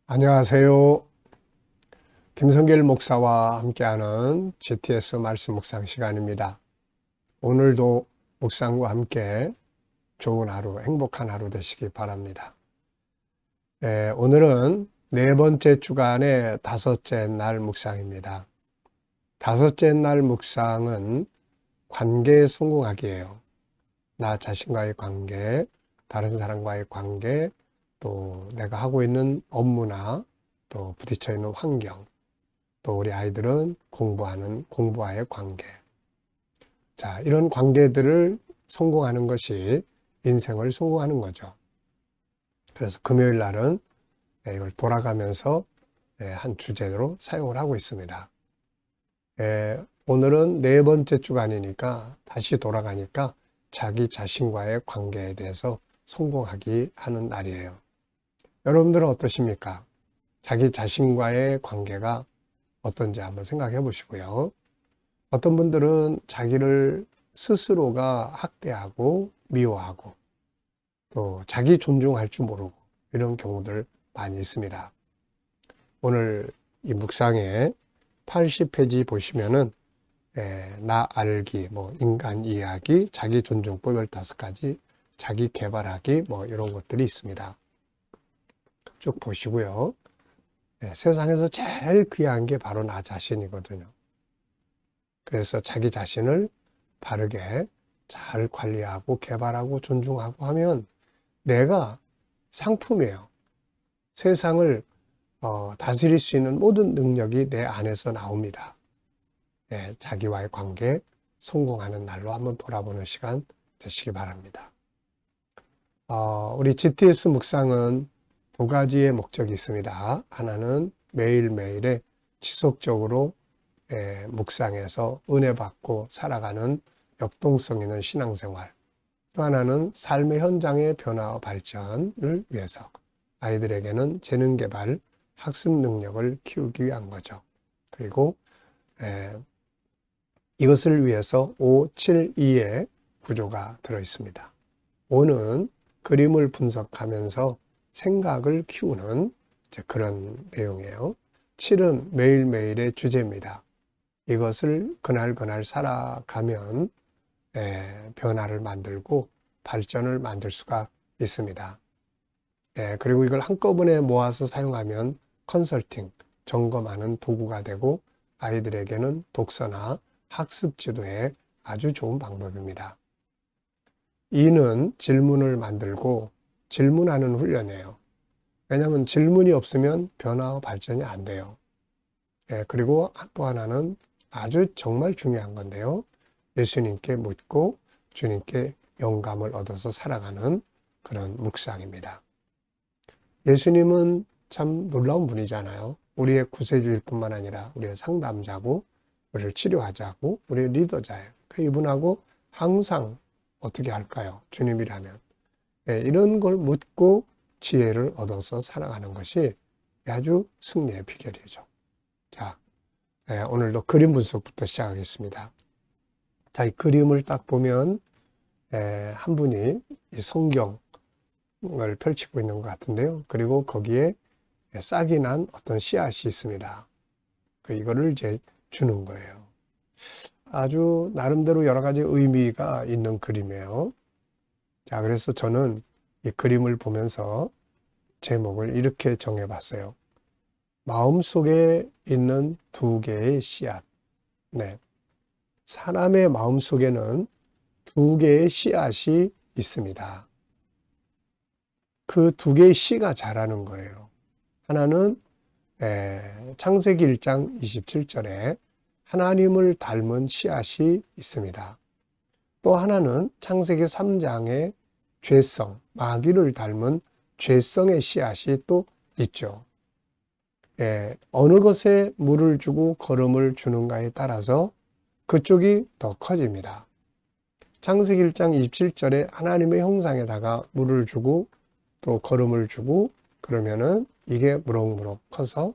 안녕하세요. 김성길 목사와 함께하는 GTS 말씀 묵상 시간입니다. 오늘도 묵상과 함께 좋은 하루, 행복한 하루 되시기 바랍니다. 오늘은 네 번째 주간의 다섯째 날 묵상입니다. 다섯째 날 묵상은 관계에 성공하기예요. 나 자신과의 관계, 다른 사람과의 관계, 또 내가 하고 있는 업무나 또 부딪혀 있는 환경, 또 우리 아이들은 공부와의 관계. 자, 이런 관계들을 성공하는 것이 인생을 성공하는 거죠. 그래서 금요일 날은 이걸 돌아가면서 한 주제로 사용을 하고 있습니다. 오늘은 네 번째 주간이니까 다시 돌아가니까 자기 자신과의 관계에 대해서 성공하기 하는 날이에요. 여러분들은 어떠십니까? 자기 자신과의 관계가 어떤지 한번 생각해 보시고요. 어떤 분들은 자기를 스스로가 학대하고 미워하고 또 자기 존중할 줄 모르고 이런 경우들 많이 있습니다. 오늘 이 묵상에 80페이지 보시면은 나 알기, 인간 이해하기, 자기 존중법 15가지, 자기 개발하기 이런 것들이 있습니다. 쭉 보시고요. 세상에서 제일 귀한 게 바로 나 자신이거든요. 그래서 자기 자신을 바르게 잘 관리하고 개발하고 존중하고 하면 내가 상품이에요. 세상을 다스릴 수 있는 모든 능력이 내 안에서 나옵니다. 자기와의 관계 성공하는 날로 한번 돌아보는 시간 되시기 바랍니다. 우리 GTS 묵상은 두 가지의 목적이 있습니다. 하나는 매일매일의 지속적으로 묵상해서 은혜 받고 살아가는 역동성 있는 신앙생활. 또 하나는 삶의 현장의 변화와 발전을 위해서 아이들에게는 재능 개발, 학습 능력을 키우기 위한 거죠. 그리고 이것을 위해서 5, 7, 2의 구조가 들어 있습니다. 5는 그림을 분석하면서 생각을 키우는 그런 내용이에요. 7은 매일매일의 주제입니다. 이것을 그날 살아가면 변화를 만들고 발전을 만들 수가 있습니다. 그리고 이걸 한꺼번에 모아서 사용하면 컨설팅, 점검하는 도구가 되고 아이들에게는 독서나 학습 지도에 아주 좋은 방법입니다. 2는 질문을 만들고 질문하는 훈련이에요. 왜냐하면 질문이 없으면 변화와 발전이 안 돼요. 그리고 또 하나는 아주 정말 중요한 건데요. 예수님께 묻고 주님께 영감을 얻어서 살아가는 그런 묵상입니다. 예수님은 참 놀라운 분이잖아요. 우리의 구세주일 뿐만 아니라 우리의 상담자고 우리를 치료하자고 우리의 리더자예요. 이분하고 항상 어떻게 할까요? 주님이라면. 이런 걸 묻고 지혜를 얻어서 살아가는 것이 아주 승리의 비결이죠. 자, 오늘도 그림 분석부터 시작하겠습니다. 자, 이 그림을 딱 보면 한 분이 이 성경을 펼치고 있는 것 같은데요. 그리고 거기에 싹이 난 어떤 씨앗이 있습니다. 이거를 이제 주는 거예요. 아주 나름대로 여러 가지 의미가 있는 그림이에요. 자, 그래서 저는 이 그림을 보면서 제목을 이렇게 정해봤어요. 마음속에 있는 두 개의 씨앗. 네. 사람의 마음속에는 두 개의 씨앗이 있습니다. 그 두 개의 씨가 자라는 거예요. 하나는 창세기 1장 27절에 하나님을 닮은 씨앗이 있습니다. 또 하나는 창세기 3장의 죄성, 마귀를 닮은 죄성의 씨앗이 또 있죠. 어느 것에 물을 주고 거름을 주는가에 따라서 그쪽이 더 커집니다. 창세기 1장 27절에 하나님의 형상에다가 물을 주고 또 거름을 주고 그러면은 이게 무럭무럭 커서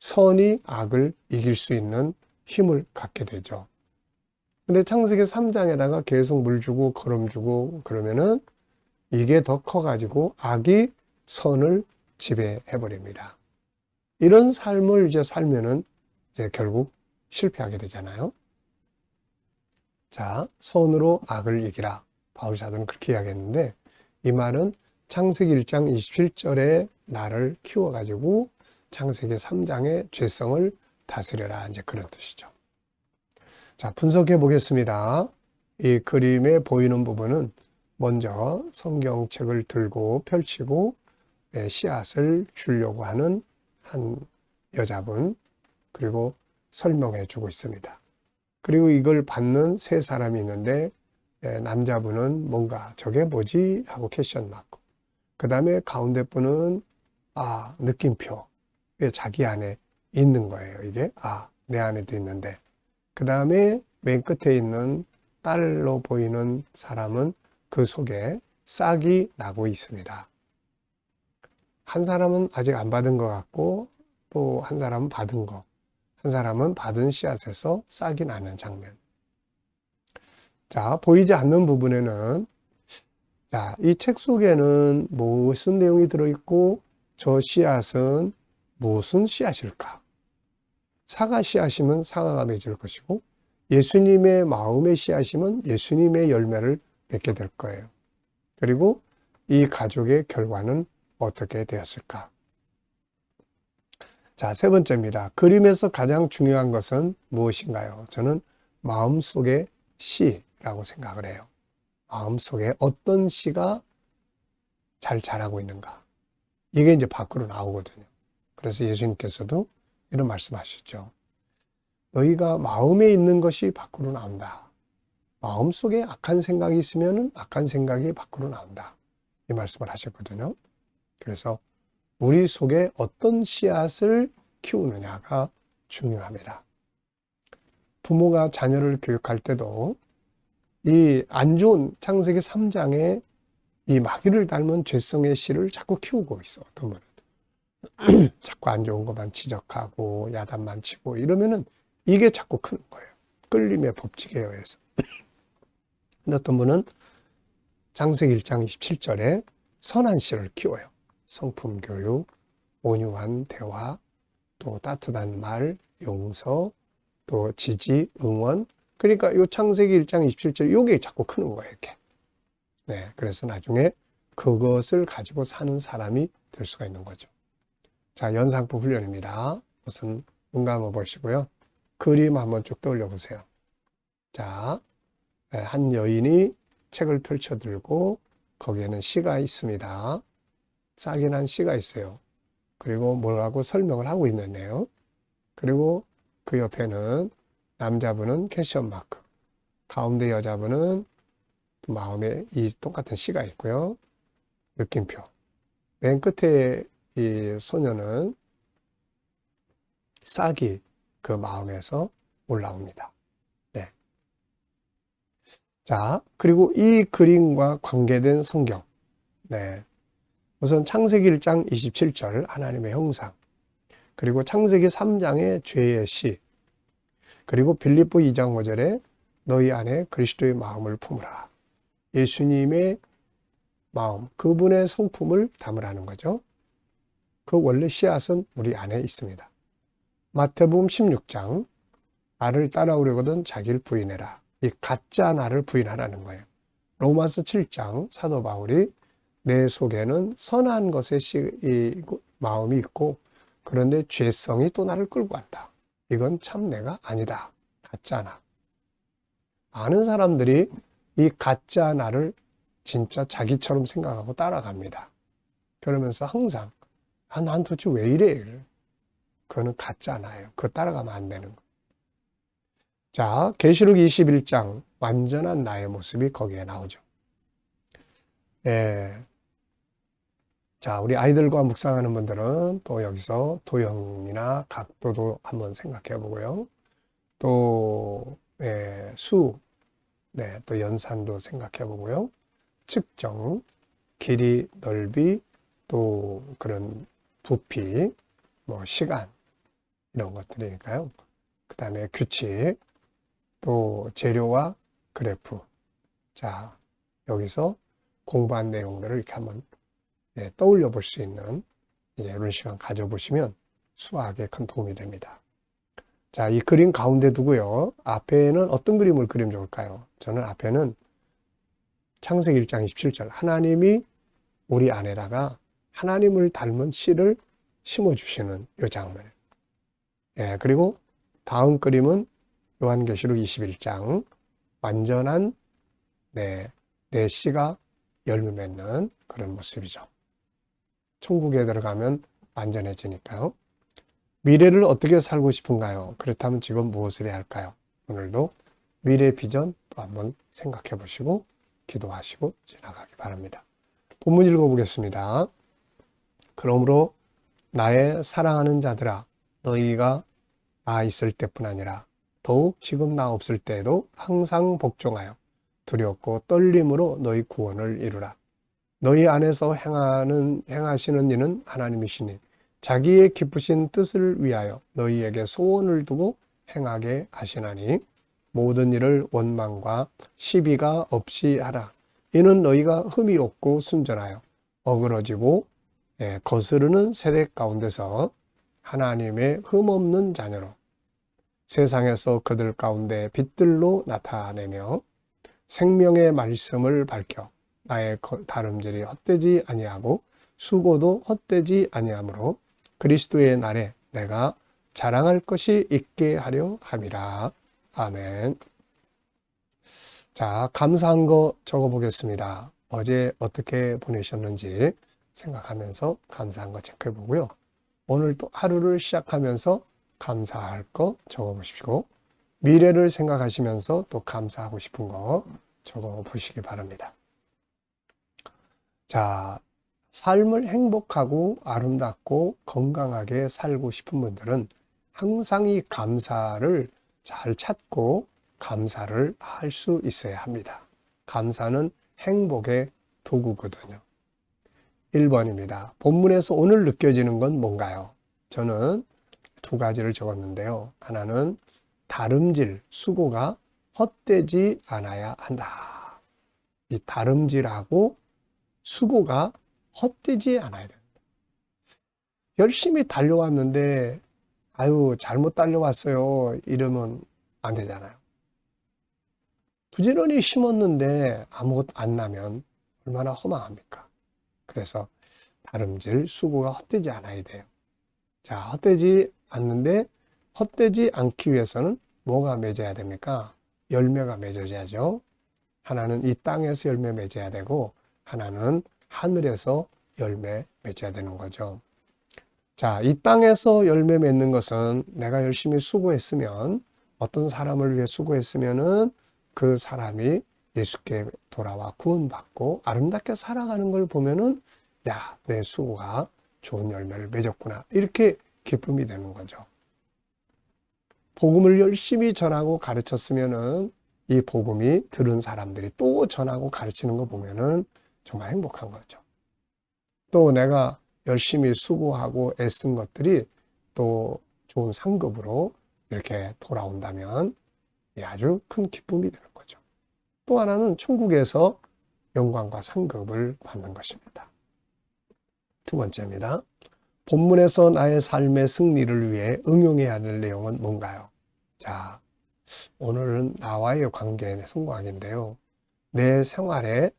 선이 악을 이길 수 있는 힘을 갖게 되죠. 근데 창세기 3장에다가 계속 물 주고 거름 주고 그러면은 이게 더 커가지고 악이 선을 지배해버립니다. 이런 삶을 이제 살면은 이제 결국 실패하게 되잖아요. 자, 선으로 악을 이기라. 바울 사도는 그렇게 이야기했는데, 이 말은 창세기 1장 27절에 나를 키워가지고 창세기 3장의 죄성을 다스려라. 이제 그런 뜻이죠. 자, 분석해 보겠습니다. 이 그림에 보이는 부분은 먼저 성경책을 들고 펼치고 씨앗을 주려고 하는 한 여자분, 그리고 설명해 주고 있습니다. 그리고 이걸 받는 세 사람이 있는데, 남자분은 뭔가 저게 뭐지? 하고 퀘스천 마크. 그 다음에 가운데 분은 느낌표. 왜 자기 안에 있는 거예요. 이게 내 안에도 있는데. 그 다음에 맨 끝에 있는 딸로 보이는 사람은 그 속에 싹이 나고 있습니다. 한 사람은 아직 안 받은 것 같고, 또 한 사람은 받은 거, 한 사람은 받은 씨앗에서 싹이 나는 장면. 자, 보이지 않는 부분에는, 자, 이 책 속에는 무슨 내용이 들어있고, 저 씨앗은 무슨 씨앗일까? 사과 씨앗이면 사과가 맺을 것이고, 예수님의 마음의 씨앗이면 예수님의 열매를 맺게 될 거예요. 그리고 이 가족의 결과는 어떻게 되었을까? 자, 세 번째입니다. 그림에서 가장 중요한 것은 무엇인가요? 저는 마음속의 씨라고 생각을 해요. 마음속에 어떤 씨가 잘 자라고 있는가? 이게 이제 밖으로 나오거든요. 그래서 예수님께서도 이런 말씀하셨죠. 너희가 마음에 있는 것이 밖으로 나온다. 마음속에 악한 생각이 있으면 악한 생각이 밖으로 나온다. 이 말씀을 하셨거든요. 그래서 우리 속에 어떤 씨앗을 키우느냐가 중요합니다. 부모가 자녀를 교육할 때도 이 안 좋은 창세기 3장에 이 마귀를 닮은 죄성의 씨를 자꾸 키우고 있어. 어떤 분은 자꾸 안 좋은 것만 지적하고 야단만 치고 이러면은 이게 자꾸 크는 거예요. 끌림의 법칙에 의해서. 근데 어떤 분은 창세기 1장 27절에 선한 씨를 키워요. 성품 교육, 온유한 대화, 또 따뜻한 말, 용서, 또 지지, 응원. 그러니까 요 창세기 1장 27절 요게 자꾸 크는 거예요, 이렇게. 네, 그래서 나중에 그것을 가지고 사는 사람이 될 수가 있는 거죠. 자, 연상법 훈련입니다. 우선 눈 감아 보시고요. 그림 한번 쭉 떠올려 보세요. 자, 한 여인이 책을 펼쳐 들고 거기에는 시가 있습니다. 싹이 난 씨가 있어요. 그리고 뭐라고 설명을 하고 있는데요. 그리고 그 옆에는 남자분은 퀘스천 마크, 가운데 여자분은 마음에 이 똑같은 씨가 있고요. 느낌표. 맨 끝에 이 소녀는 싹이 그 마음에서 올라옵니다. 네. 자, 그리고 이 그림과 관계된 성경. 네. 우선 창세기 1장 27절 하나님의 형상, 그리고 창세기 3장의 죄의 씨, 그리고 빌립보 2장 5절에 너희 안에 그리스도의 마음을 품으라. 예수님의 마음, 그분의 성품을 담으라는 거죠. 그 원래 씨앗은 우리 안에 있습니다. 마태복음 16장 나를 따라오려거든 자기를 부인해라. 이 가짜 나를 부인하라는 거예요. 로마서 7장 사도 바울이 내 속에는 선한 것의 마음이 있고 그런데 죄성이 또 나를 끌고 간다. 이건 참 내가 아니다. 가짜 나. 많은 사람들이 이 가짜 나를 진짜 자기처럼 생각하고 따라갑니다. 그러면서 항상 난 도대체 왜 이래? 그거는 가짜 나예요. 그거 따라가면 안 되는 거예요. 자, 계시록 21장 완전한 나의 모습이 거기에 나오죠. 예. 자, 우리 아이들과 묵상하는 분들은 또 여기서 도형이나 각도도 한번 생각해 보고요. 또 수, 또 연산도 생각해 보고요. 측정, 길이, 넓이, 또 그런 부피, 뭐 시간 이런 것들이니까요. 그 다음에 규칙, 또 재료와 그래프. 자, 여기서 공부한 내용들을 이렇게 한번 떠올려 볼 수 있는 이런 시간 가져보시면 수학에 큰 도움이 됩니다. 자, 이 그림 가운데 두고요. 앞에는 어떤 그림을 그리면 좋을까요? 저는 앞에는 창세기 1장 27절 하나님이 우리 안에다가 하나님을 닮은 씨를 심어주시는 이 장면. 예, 그리고 다음 그림은 요한계시록 21장 완전한 내 씨가 열매 맺는 그런 모습이죠. 천국에 들어가면 완전해지니까요. 미래를 어떻게 살고 싶은가요? 그렇다면 지금 무엇을 해야 할까요? 오늘도 미래 비전 또 한번 생각해 보시고 기도하시고 지나가기 바랍니다. 본문 읽어보겠습니다. 그러므로 나의 사랑하는 자들아, 너희가 나 있을 때뿐 아니라 더욱 지금 나 없을 때에도 항상 복종하여 두렵고 떨림으로 너희 구원을 이루라. 너희 안에서 행하시는 이는 하나님이시니 자기의 기쁘신 뜻을 위하여 너희에게 소원을 두고 행하게 하시나니 모든 일을 원망과 시비가 없이 하라. 이는 너희가 흠이 없고 순전하여 어그러지고 거스르는 세대 가운데서 하나님의 흠없는 자녀로 세상에서 그들 가운데 빛들로 나타내며 생명의 말씀을 밝혀 나의 다름질이 헛되지 아니하고 수고도 헛되지 아니하므로 그리스도의 날에 내가 자랑할 것이 있게 하려 함이라. 아멘. 자, 감사한 거 적어보겠습니다. 어제 어떻게 보내셨는지 생각하면서 감사한 거 체크해 보고요. 오늘 또 하루를 시작하면서 감사할 거 적어보십시오. 미래를 생각하시면서 또 감사하고 싶은 거 적어보시기 바랍니다. 자, 삶을 행복하고 아름답고 건강하게 살고 싶은 분들은 항상 이 감사를 잘 찾고 감사를 할 수 있어야 합니다. 감사는 행복의 도구거든요. 1번입니다. 본문에서 오늘 느껴지는 건 뭔가요? 저는 두 가지를 적었는데요. 하나는 다름질, 수고가 헛되지 않아야 한다. 이 다름질하고 수고가 헛되지 않아야 된다. 열심히 달려왔는데 아유 잘못 달려왔어요 이러면 안 되잖아요. 부지런히 심었는데 아무것도 안 나면 얼마나 허망합니까? 그래서 다름질, 수고가 헛되지 않아야 돼요. 자, 헛되지 않는데 헛되지 않기 위해서는 뭐가 맺어야 됩니까? 열매가 맺어져야죠. 하나는 이 땅에서 열매 맺어야 되고 하나는 하늘에서 열매 맺어야 되는 거죠. 자, 이 땅에서 열매 맺는 것은 내가 열심히 수고했으면 어떤 사람을 위해 수고했으면은 그 사람이 예수께 돌아와 구원받고 아름답게 살아가는 걸 보면은 야, 내 수고가 좋은 열매를 맺었구나. 이렇게 기쁨이 되는 거죠. 복음을 열심히 전하고 가르쳤으면은 이 복음이 들은 사람들이 또 전하고 가르치는 거 보면은 정말 행복한 거죠. 또 내가 열심히 수고하고 애쓴 것들이 또 좋은 상급으로 이렇게 돌아온다면 아주 큰 기쁨이 되는 거죠. 또 하나는 천국에서 영광과 상급을 받는 것입니다. 두 번째입니다. 본문에서 나의 삶의 승리를 위해 응용해야 할 내용은 뭔가요? 자, 오늘은 나와의 관계의 성공학인데요. 내 생활에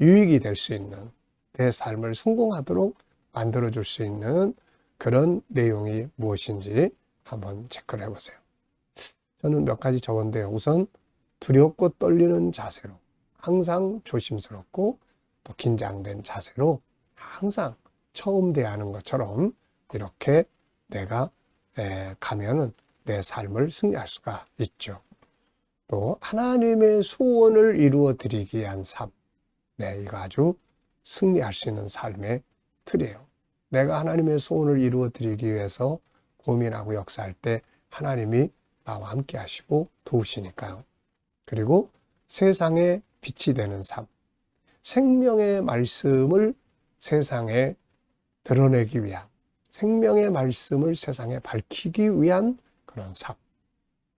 유익이 될 수 있는 내 삶을 성공하도록 만들어줄 수 있는 그런 내용이 무엇인지 한번 체크를 해보세요. 저는 몇 가지 적었는데요. 우선 두렵고 떨리는 자세로 항상 조심스럽고 또 긴장된 자세로 항상 처음 대하는 것처럼 이렇게 내가 가면은 내 삶을 승리할 수가 있죠. 또 하나님의 소원을 이루어 드리기 위한 삶. 이거 아주 승리할 수 있는 삶의 틀이에요. 내가 하나님의 소원을 이루어 드리기 위해서 고민하고 역사할 때 하나님이 나와 함께 하시고 도우시니까요. 그리고 세상에 빛이 되는 삶. 생명의 말씀을 세상에 드러내기 위한, 생명의 말씀을 세상에 밝히기 위한 그런 삶.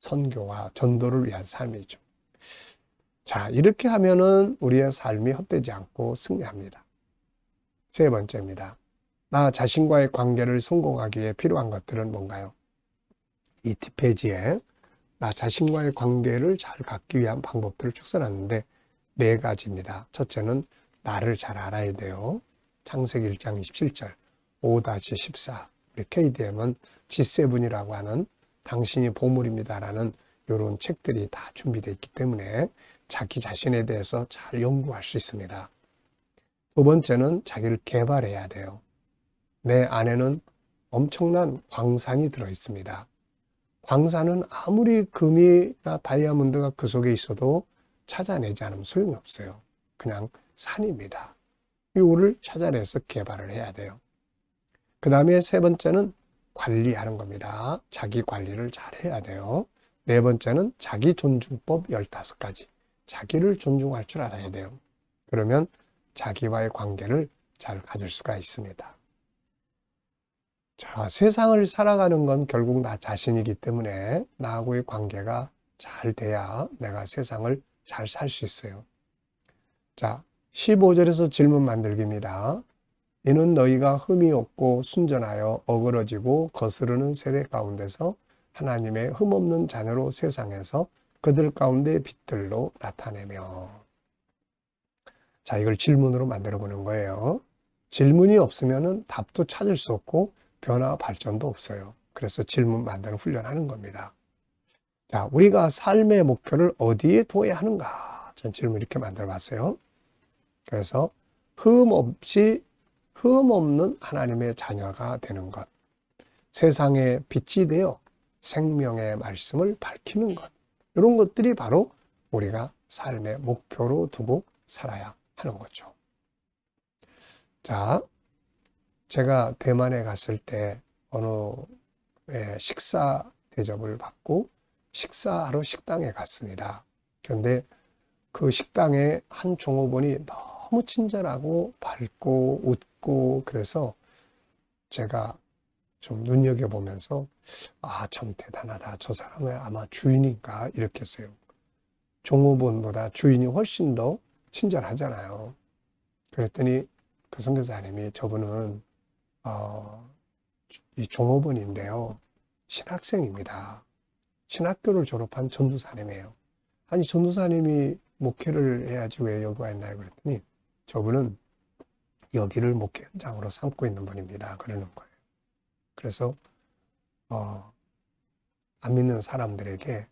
선교와 전도를 위한 삶이죠. 자, 이렇게 하면은 우리의 삶이 헛되지 않고 승리합니다. 세 번째입니다. 나 자신과의 관계를 성공하기 위해 필요한 것들은 뭔가요? 이 뒷페이지에 나 자신과의 관계를 잘 갖기 위한 방법들을 쭉 써놨는데 4가지입니다. 첫째는 나를 잘 알아야 돼요. 창세기 1장 27절 5-14 우리 KDM은 G7이라고 하는 당신이 보물입니다라는 이런 책들이 다 준비되어 있기 때문에 자기 자신에 대해서 잘 연구할 수 있습니다. 두 번째는 자기를 개발해야 돼요. 내 안에는 엄청난 광산이 들어 있습니다. 광산은 아무리 금이나 다이아몬드가 그 속에 있어도 찾아내지 않으면 소용이 없어요. 그냥 산입니다. 이거를 찾아내서 개발을 해야 돼요. 그 다음에 세 번째는 관리하는 겁니다. 자기 관리를 잘 해야 돼요. 네 번째는 자기 존중법 15가지. 자기를 존중할 줄 알아야 돼요. 그러면 자기와의 관계를 잘 가질 수가 있습니다. 자, 세상을 살아가는 건 결국 나 자신이기 때문에 나하고의 관계가 잘 돼야 내가 세상을 잘 살 수 있어요. 자, 15절에서 질문 만들기입니다. 이는 너희가 흠이 없고 순전하여 어그러지고 거스르는 세대 가운데서 하나님의 흠없는 자녀로 세상에서 그들 가운데 빛들로 나타내며. 자, 이걸 질문으로 만들어 보는 거예요. 질문이 없으면 답도 찾을 수 없고 변화와 발전도 없어요. 그래서 질문 만드는 훈련하는 겁니다. 자, 우리가 삶의 목표를 어디에 두어야 하는가? 전 질문 이렇게 만들어 봤어요. 그래서 흠 없는 하나님의 자녀가 되는 것. 세상에 빛이 되어 생명의 말씀을 밝히는 것. 이런 것들이 바로 우리가 삶의 목표로 두고 살아야 하는 거죠. 자, 제가 대만에 갔을 때 어느 식사 대접을 받고 식사하러 식당에 갔습니다. 그런데 그 식당에 한 종업원이 너무 친절하고 밝고 웃고 그래서 제가 좀 눈여겨보면서 아, 참 대단하다. 저 사람은 아마 주인인가 이렇게 했어요. 종업원보다 주인이 훨씬 더 친절하잖아요. 그랬더니 그 선교사님이 저분은 이 종업원인데요. 신학생입니다. 신학교를 졸업한 전도사님이에요. 아니 전도사님이 목회를 해야지 왜 여기 와 있나요? 그랬더니 저분은 여기를 목회 현장으로 삼고 있는 분입니다. 그러는 거예요. 그래서 안 믿는 사람들에게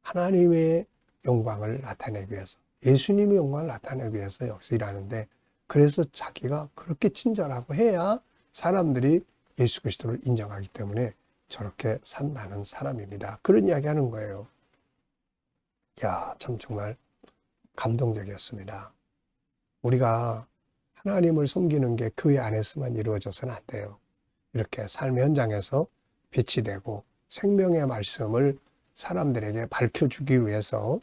하나님의 영광을 나타내기 위해서 예수님의 영광을 나타내기 위해서 여기서 일하는데 그래서 자기가 그렇게 친절하고 해야 사람들이 예수 그리스도를 인정하기 때문에 저렇게 산다는 사람입니다. 그런 이야기 하는 거예요. 야, 참 정말 감동적이었습니다. 우리가 하나님을 섬기는 게 교회 안에서만 이루어져서는 안 돼요. 이렇게 삶의 현장에서 빛이 되고 생명의 말씀을 사람들에게 밝혀주기 위해서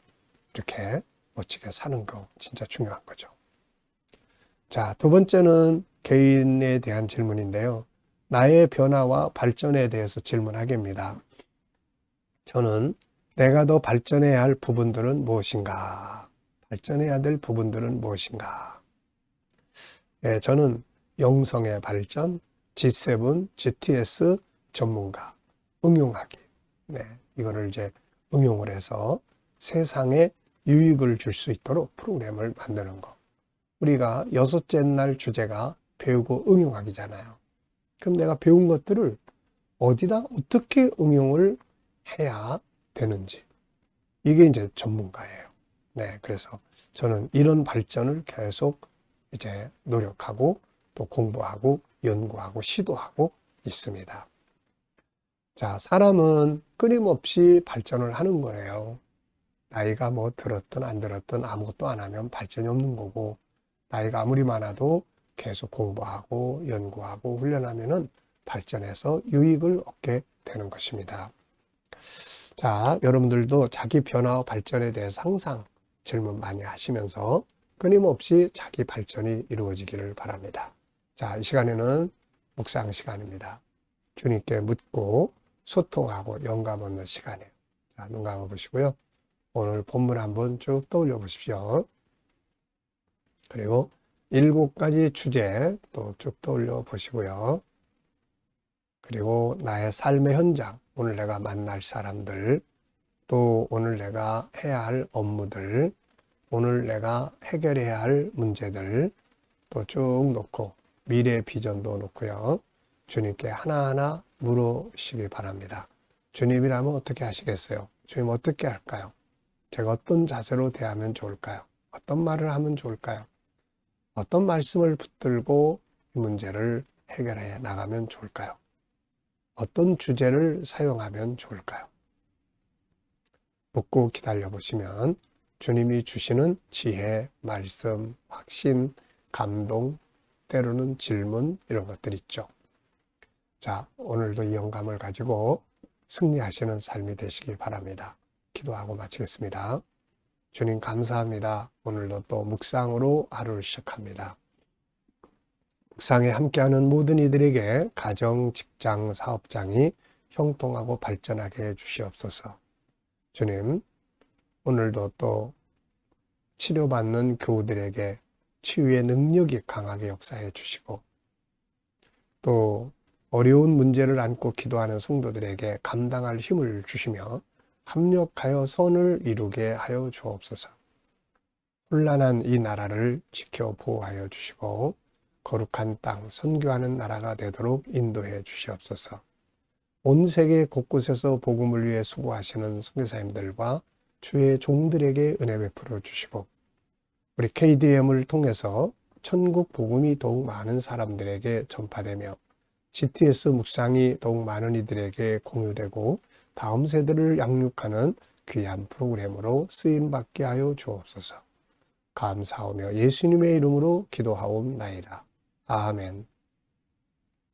이렇게 멋지게 사는 거 진짜 중요한 거죠. 자, 두 번째는 개인에 대한 질문인데요. 나의 변화와 발전에 대해서 질문하기입니다. 저는 내가 더 발전해야 할 부분들은 무엇인가? 발전해야 될 부분들은 무엇인가? 예, 저는 영성의 발전, G7, GTS 전문가, 응용하기. 네, 이거를 이제 응용을 해서 세상에 유익을 줄 수 있도록 프로그램을 만드는 거. 우리가 6째 날 주제가 배우고 응용하기잖아요. 그럼 내가 배운 것들을 어디다 어떻게 응용을 해야 되는지. 이게 이제 전문가예요. 네, 그래서 저는 이런 발전을 계속 이제 노력하고 또 공부하고 연구하고 시도하고 있습니다. 자, 사람은 끊임없이 발전을 하는 거예요. 나이가 뭐 들었든 안 들었든 아무것도 안 하면 발전이 없는 거고 나이가 아무리 많아도 계속 공부하고 연구하고 훈련하면은 발전해서 유익을 얻게 되는 것입니다. 자, 여러분들도 자기 변화와 발전에 대해서 항상 질문 많이 하시면서 끊임없이 자기 발전이 이루어지기를 바랍니다. 자, 이 시간에는 묵상 시간입니다. 주님께 묻고 소통하고 영감 얻는 시간이에요. 자, 눈 감아 보시고요. 오늘 본문 한번 쭉 떠올려 보십시오. 그리고 7가지 주제 또 쭉 떠올려 보시고요. 그리고 나의 삶의 현장, 오늘 내가 만날 사람들, 또 오늘 내가 해야 할 업무들, 오늘 내가 해결해야 할 문제들 또 쭉 놓고 미래 비전도 놓고요. 주님께 하나하나 물으시기 바랍니다. 주님이라면 어떻게 하시겠어요? 주님 어떻게 할까요? 제가 어떤 자세로 대하면 좋을까요? 어떤 말을 하면 좋을까요? 어떤 말씀을 붙들고 이 문제를 해결해 나가면 좋을까요? 어떤 주제를 사용하면 좋을까요? 묻고 기다려 보시면 주님이 주시는 지혜, 말씀, 확신, 감동, 때로는 질문 이런 것들 있죠. 자, 오늘도 이 영감을 가지고 승리하시는 삶이 되시기 바랍니다. 기도하고 마치겠습니다. 주님 감사합니다. 오늘도 또 묵상으로 하루를 시작합니다. 묵상에 함께하는 모든 이들에게 가정, 직장, 사업장이 형통하고 발전하게 해주시옵소서. 주님, 오늘도 또 치료받는 교우들에게 치유의 능력이 강하게 역사해 주시고 또 어려운 문제를 안고 기도하는 성도들에게 감당할 힘을 주시며 합력하여 선을 이루게 하여 주옵소서. 혼란한 이 나라를 지켜 보호하여 주시고 거룩한 땅, 선교하는 나라가 되도록 인도해 주시옵소서. 온 세계 곳곳에서 복음을 위해 수고하시는 선교사님들과 주의 종들에게 은혜 베풀어 주시고 우리 KDM을 통해서 천국 복음이 더욱 많은 사람들에게 전파되며 GTS 묵상이 더욱 많은 이들에게 공유되고 다음 세대를 양육하는 귀한 프로그램으로 쓰임받게 하여 주옵소서. 감사하며 예수님의 이름으로 기도하옵나이다. 아멘.